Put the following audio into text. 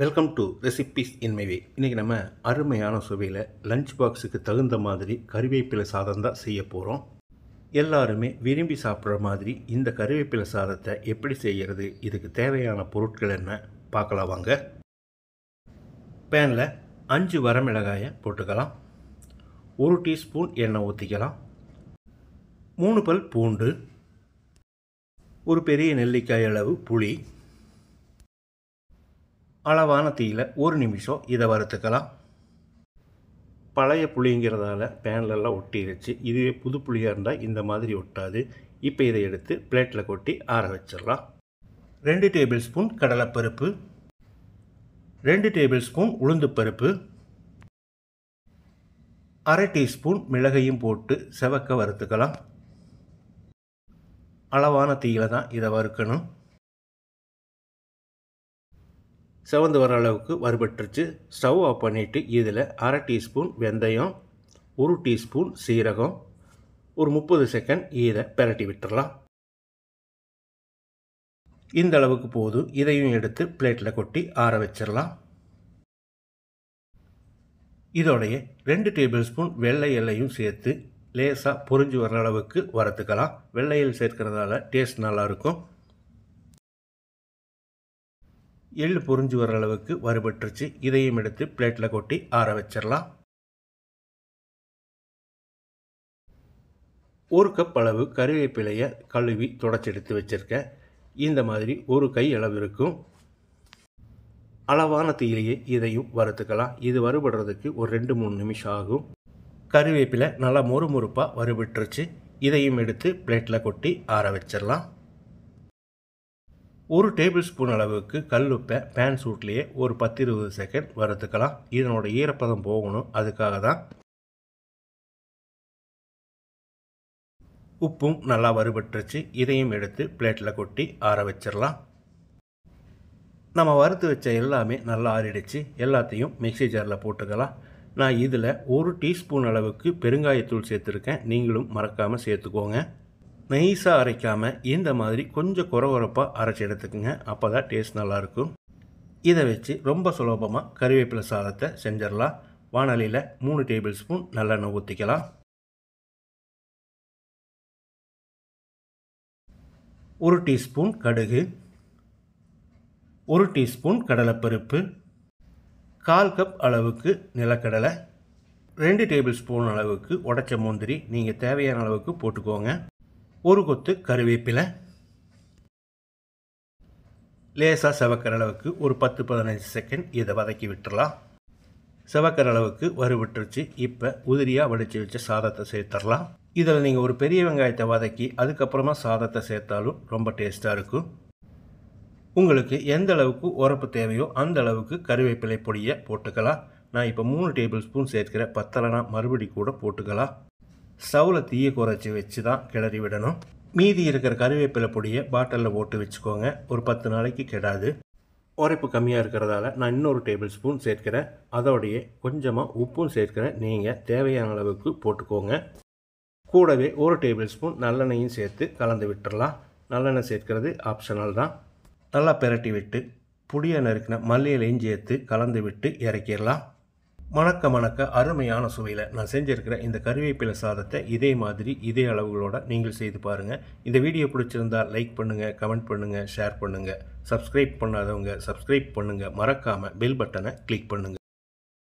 Welcome to recipes in my way. இன்றைக்கி நம்ம அருமையான சுவையில் லஞ்ச் பாக்ஸுக்கு தகுந்த மாதிரி கறிவேப்பிலை சாதம் தான் செய்ய போகிறோம். எல்லாருமே விரும்பி சாப்பிட்ற மாதிரி இந்த கறிவேப்பிலை சாதத்தை எப்படி செய்கிறது, இதுக்கு தேவையான பொருட்கள் என்ன பார்க்கலாம் வாங்க. பேனில் 5 வரமிளகாயை போட்டுக்கலாம். 1 டீஸ்பூன் எண்ணெய் ஊற்றிக்கலாம். 3 பல் பூண்டு, ஒரு பெரிய நெல்லிக்காய் அளவு புளி, அளவான தீயில் 1 நிமிஷம் இதை வறுத்துக்கலாம். பழைய புளிங்கிறதால பேன்லெல்லாம் ஒட்டிடுச்சு. இதுவே புது புளியாக இருந்தால் இந்த மாதிரி ஒட்டாது. இப்போ இதை எடுத்து பிளேட்டில் கொட்டி ஆற வச்சிடலாம். 2 டேபிள் ஸ்பூன் கடலைப்பருப்பு, 2 டேபிள் ஸ்பூன் உளுந்துப்பருப்பு, 1/2 டீஸ்பூன் மிளகையும் போட்டு செவக்க வறுத்துக்கலாம். அளவான தீயில் தான் இதை வறுக்கணும். செவந்து வர அளவுக்கு வறுபட்டுருச்சு. ஸ்டவ் ஆஃப் பண்ணிவிட்டு இதில் 1/2 டீஸ்பூன் வெந்தயம், 1 டீஸ்பூன் சீரகம், ஒரு 30 செகண்ட் இதை பெரட்டி விட்டுறலாம். இந்த அளவுக்கு போதும். இதையும் எடுத்து பிளேட்டில் கொட்டி ஆற வச்சிடலாம். இதோடைய 2 டேபிள் ஸ்பூன் வெள்ளை எல்லையும் சேர்த்து லேசாக பொரிஞ்சு வர அளவுக்கு வறுத்துக்கலாம். வெள்ளையில் சேர்க்கிறதால டேஸ்ட் நல்லாயிருக்கும். எள்ளு பொரிஞ்சு வர அளவுக்கு வறுபட்டுருச்சு. இதையும் எடுத்து பிளேட்டில் கொட்டி ஆற வச்சிடலாம். 1 கப் அளவு கறிவேப்பிலையை கழுவி தொடச்சி எடுத்து வச்சுருக்கேன். இந்த மாதிரி ஒரு கை அளவு இருக்கும். அளவான தீயிலேயே இதையும் வறுத்துக்கலாம். இது வறுபடுறதுக்கு ஒரு 2-3 நிமிஷம் ஆகும். கறிவேப்பிலை நல்லா மொறுமொறுப்பாக வறுபட்டுருச்சு. இதையும் எடுத்து பிளேட்டில் கொட்டி ஆற வச்சிடலாம். 1 டேபிள் ஸ்பூன் அளவுக்கு கல்லுப்பை பேன் சூட்லேயே ஒரு 10-20 செகண்ட் வறுத்துக்கலாம். இதனோட ஈரப்பதம் போகணும், அதுக்காக தான். உப்பும் நல்லா வறுபட்டுருச்சு. இதையும் எடுத்து பிளேட்டில் கொட்டி ஆற வச்சிடலாம். நம்ம வறுத்து வச்ச எல்லாமே நல்லா ஆறிடுச்சு. எல்லாத்தையும் மிக்ஸி ஜாரில் போட்டுக்கலாம். நான் இதில் 1 டீஸ்பூன் அளவுக்கு பெருங்காயத்தூள் சேர்த்துருக்கேன். நீங்களும் மறக்காமல் சேர்த்துக்கோங்க. நைஸாக அரைக்காமல் இந்த மாதிரி கொஞ்சம் குறகுறப்பாக அரைச்சி எடுத்துக்கோங்க. அப்போ தான் டேஸ்ட் நல்லாயிருக்கும். இதை வச்சு ரொம்ப சுலபமாக கறிவேப்பிலை சாதத்தை செஞ்சிடலாம். வாணலியில் 3 டேபிள் ஸ்பூன் நல்லெண்ணெய் ஊற்றிக்கலாம். 1 டீஸ்பூன் கடுகு, 1 டீஸ்பூன் கடலைப்பருப்பு, 1/4 கப் அளவுக்கு நிலக்கடலை, 2 டேபிள் ஸ்பூன் அளவுக்கு உடைச்ச முந்திரி நீங்கள் தேவையான அளவுக்கு போட்டுக்கோங்க. 1 கொத்து கறிவேப்பிலை, லேசாக செவக்கிற அளவுக்கு ஒரு 10-15 செகண்ட் இதை வதக்கி விட்டுடலாம். செவக்கிற அளவுக்கு வறுபட்டுருச்சு. இப்போ உதிரியாக வடித்து வச்ச சாதத்தை சேர்த்துடலாம். இதில் நீங்கள் ஒரு பெரிய வெங்காயத்தை வதக்கி அதுக்கப்புறமா சாதத்தை சேர்த்தாலும் ரொம்ப டேஸ்ட்டாக இருக்கும். உங்களுக்கு எந்த அளவுக்கு உரப்பு தேவையோ அந்த அளவுக்கு கறிவேப்பிலை பொடியை போட்டுக்கலாம். நான் இப்போ 3 டேபிள் ஸ்பூன் சேர்க்கிற பத்தலைனா மறுபடி கூட போட்டுக்கலாம். ஸ்டவ்வில் தீயை குறைச்சி வச்சு தான் கிளறி விடணும். மீதி இருக்கிற கறிவேப்பிலை பொடியை பாட்டிலில் போட்டு வச்சுக்கோங்க. ஒரு 10 நாளைக்கு கெடாது. உரைப்பு கம்மியாக இருக்கிறதால நான் இன்னொரு டேபிள் ஸ்பூன் சேர்க்கிறேன். அதோடைய கொஞ்சமாக உப்பும் சேர்க்கிறேன். நீங்கள் தேவையான அளவுக்கு போட்டுக்கோங்க. கூடவே 1 டேபிள் ஸ்பூன் நல்லெண்ணெயும் சேர்த்து கலந்து விட்டுடலாம். நல்லெண்ணெய் சேர்க்கிறது ஆப்ஷனல் தான். நல்லா பெரட்டி விட்டு பொடியை நறுக்கின மல்லி இலையும் சேர்த்து கலந்து விட்டு இறக்கிடலாம். மணக்க அருமையான சுவையில் நான் செஞ்சுருக்கிற இந்த கறிவேப்பிலை சாதத்தை இதே மாதிரி இதே அளவுகளோடு நீங்கள் செய்து பாருங்கள். இந்த வீடியோ பிடிச்சிருந்தால் லைக் பண்ணுங்கள், கமெண்ட் பண்ணுங்கள், ஷேர் பண்ணுங்கள். சப்ஸ்கிரைப் பண்ணாதவங்க சப்ஸ்கிரைப் பண்ணுங்கள். மறக்காமல் பெல் பட்டனை கிளிக் பண்ணுங்கள்.